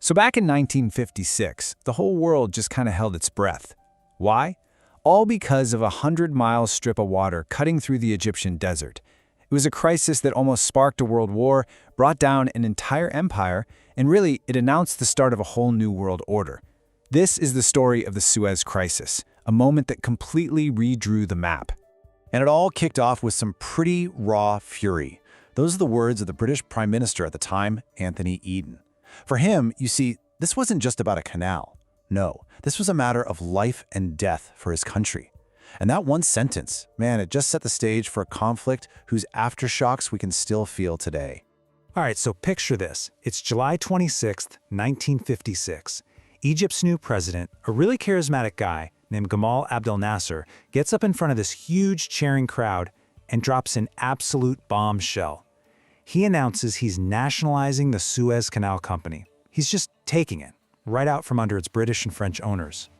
So back in 1956, the whole world just kind of held its breath. Why? All because of a 100-mile strip of water cutting through the Egyptian desert. It was a crisis that almost sparked a world war, brought down an entire empire, and really, it announced the start of a whole new world order. This is the story of the Suez Crisis, a moment that completely redrew the map. And it all kicked off with some pretty raw fury. Those are the words of the British Prime Minister at the time, Anthony Eden. For him, you see, this wasn't just about a canal. No, this was a matter of life and death for his country. And that one sentence, man, it just set the stage for a conflict whose aftershocks we can still feel today. All right, so picture this. It's July 26th, 1956. Egypt's new president, a really charismatic guy named Gamal Abdel Nasser, gets up in front of this huge cheering crowd and drops an absolute bombshell. He announces he's nationalizing the Suez Canal Company. He's just taking it, right out from under its British and French owners.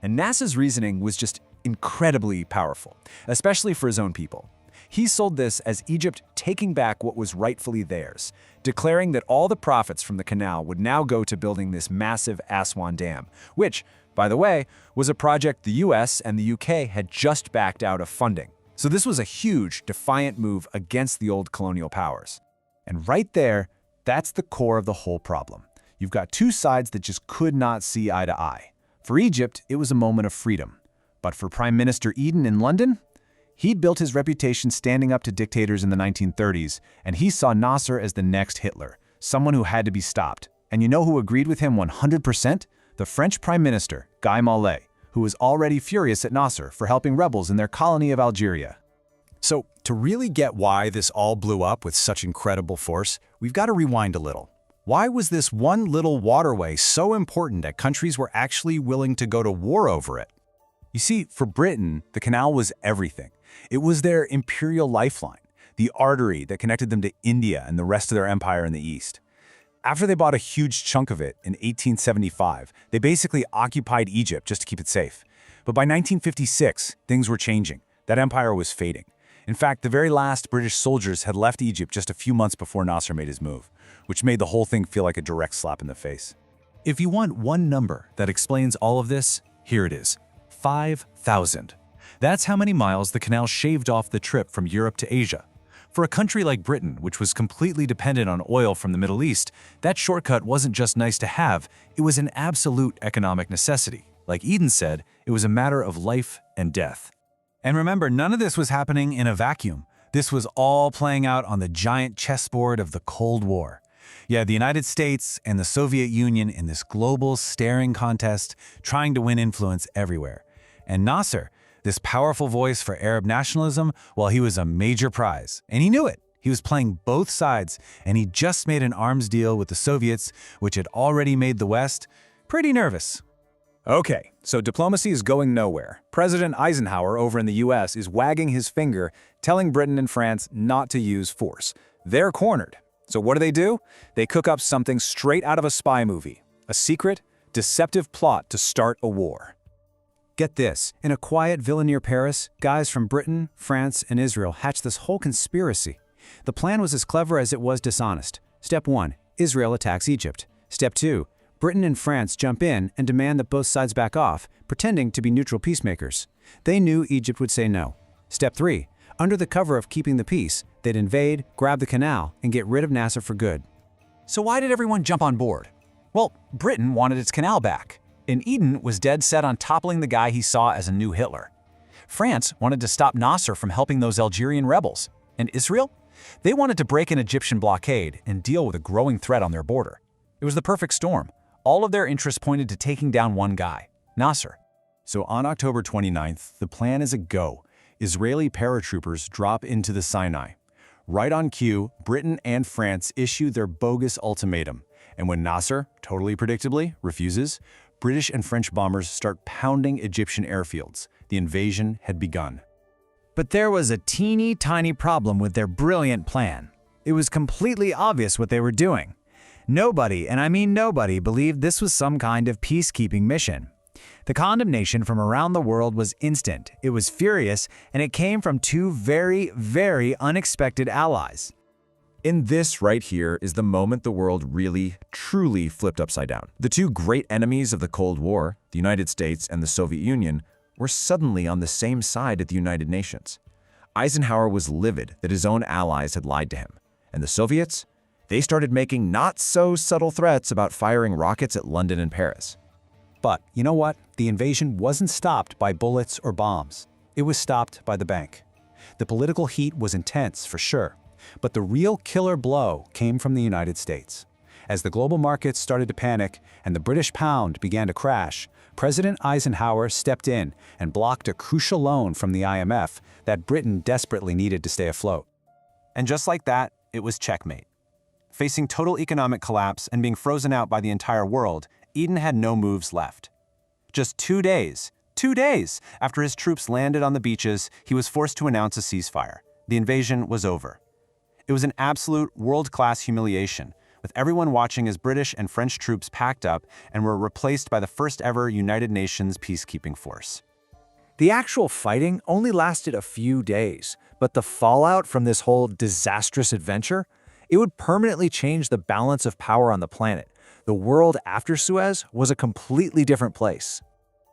And Nasser's reasoning was just incredibly powerful, especially for his own people. He sold this as Egypt taking back what was rightfully theirs, declaring that all the profits from the canal would now go to building this massive Aswan Dam, which, by the way, was a project the US and the UK had just backed out of funding. So this was a huge, defiant move against the old colonial powers. And right there, that's the core of the whole problem. You've got two sides that just could not see eye to eye. For Egypt, it was a moment of freedom. But for Prime Minister Eden in London, he'd built his reputation standing up to dictators in the 1930s, and he saw Nasser as the next Hitler, someone who had to be stopped. And you know who agreed with him 100%? The French Prime Minister, Gamal, who was already furious at Nasser for helping rebels in their colony of Algeria. So, to really get why this all blew up with such incredible force, we've got to rewind a little. Why was this one little waterway so important that countries were actually willing to go to war over it? You see, for Britain, the canal was everything. It was their imperial lifeline, the artery that connected them to India and the rest of their empire in the east. After they bought a huge chunk of it in 1875, they basically occupied Egypt just to keep it safe. But by 1956, things were changing. That empire was fading. In fact, the very last British soldiers had left Egypt just a few months before Nasser made his move, which made the whole thing feel like a direct slap in the face. If you want one number that explains all of this, here it is: 5,000. That's how many miles the canal shaved off the trip from Europe to Asia. For a country like Britain, which was completely dependent on oil from the Middle East, that shortcut wasn't just nice to have, it was an absolute economic necessity. Like Eden said, it was a matter of life and death. And remember, none of this was happening in a vacuum. This was all playing out on the giant chessboard of the Cold War. Yeah, the United States and the Soviet Union in this global staring contest, trying to win influence everywhere. And Nasser, this powerful voice for Arab nationalism, well, he was a major prize. And he knew it. He was playing both sides, and he just made an arms deal with the Soviets, which had already made the West pretty nervous. Okay, so diplomacy is going nowhere. President Eisenhower over in the US is wagging his finger, telling Britain and France not to use force. They're cornered. So what do? They cook up something straight out of a spy movie. A secret, deceptive plot to start a war. Get this, in a quiet villa near Paris, guys from Britain, France, and Israel hatched this whole conspiracy. The plan was as clever as it was dishonest. Step 1, Israel attacks Egypt. Step 2, Britain and France jump in and demand that both sides back off, pretending to be neutral peacemakers. They knew Egypt would say no. Step 3, under the cover of keeping the peace, they'd invade, grab the canal, and get rid of Nasser for good. So why did everyone jump on board? Well, Britain wanted its canal back, and Eden was dead set on toppling the guy he saw as a new Hitler. France wanted to stop Nasser from helping those Algerian rebels. And Israel? They wanted to break an Egyptian blockade and deal with a growing threat on their border. It was the perfect storm. All of their interests pointed to taking down one guy, Nasser. So on October 29th, the plan is a go. Israeli paratroopers drop into the Sinai. Right on cue, Britain and France issue their bogus ultimatum. And when Nasser, totally predictably, refuses, British and French bombers start pounding Egyptian airfields. The invasion had begun. But there was a teeny tiny problem with their brilliant plan. It was completely obvious what they were doing. Nobody, and I mean nobody, believed this was some kind of peacekeeping mission. The condemnation from around the world was instant, it was furious, and it came from two very, very unexpected allies. In this right here is the moment the world really, truly flipped upside down. The two great enemies of the Cold War, the United States and the Soviet Union, were suddenly on the same side at the United Nations. Eisenhower was livid that his own allies had lied to him. And the Soviets? They started making not-so-subtle threats about firing rockets at London and Paris. But you know what? The invasion wasn't stopped by bullets or bombs. It was stopped by the bank. The political heat was intense, for sure. But the real killer blow came from the United States. As the global markets started to panic and the British pound began to crash, President Eisenhower stepped in and blocked a crucial loan from the IMF that Britain desperately needed to stay afloat. And just like that, it was checkmate. Facing total economic collapse and being frozen out by the entire world, Eden had no moves left. Just 2 days after his troops landed on the beaches, he was forced to announce a ceasefire. The invasion was over. It was an absolute world-class humiliation, with everyone watching as British and French troops packed up and were replaced by the first-ever United Nations peacekeeping force. The actual fighting only lasted a few days, but the fallout from this whole disastrous adventure, it would permanently change the balance of power on the planet. The world after Suez was a completely different place.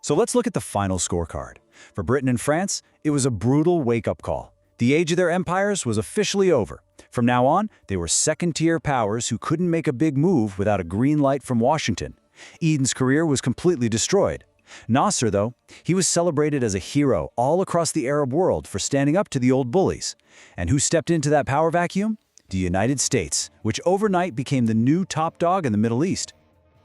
So let's look at the final scorecard. For Britain and France, it was a brutal wake-up call. The age of their empires was officially over. From now on, they were second-tier powers who couldn't make a big move without a green light from Washington. Eden's career was completely destroyed. Nasser, though, he was celebrated as a hero all across the Arab world for standing up to the old bullies. And who stepped into that power vacuum? The United States, which overnight became the new top dog in the Middle East.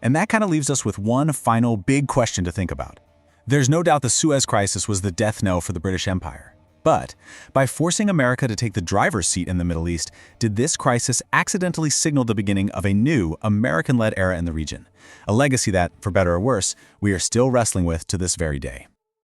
And that kind of leaves us with one final big question to think about. There's no doubt the Suez Crisis was the death knell for the British Empire. But by forcing America to take the driver's seat in the Middle East, did this crisis accidentally signal the beginning of a new American-led era in the region? A legacy that, for better or worse, we are still wrestling with to this very day.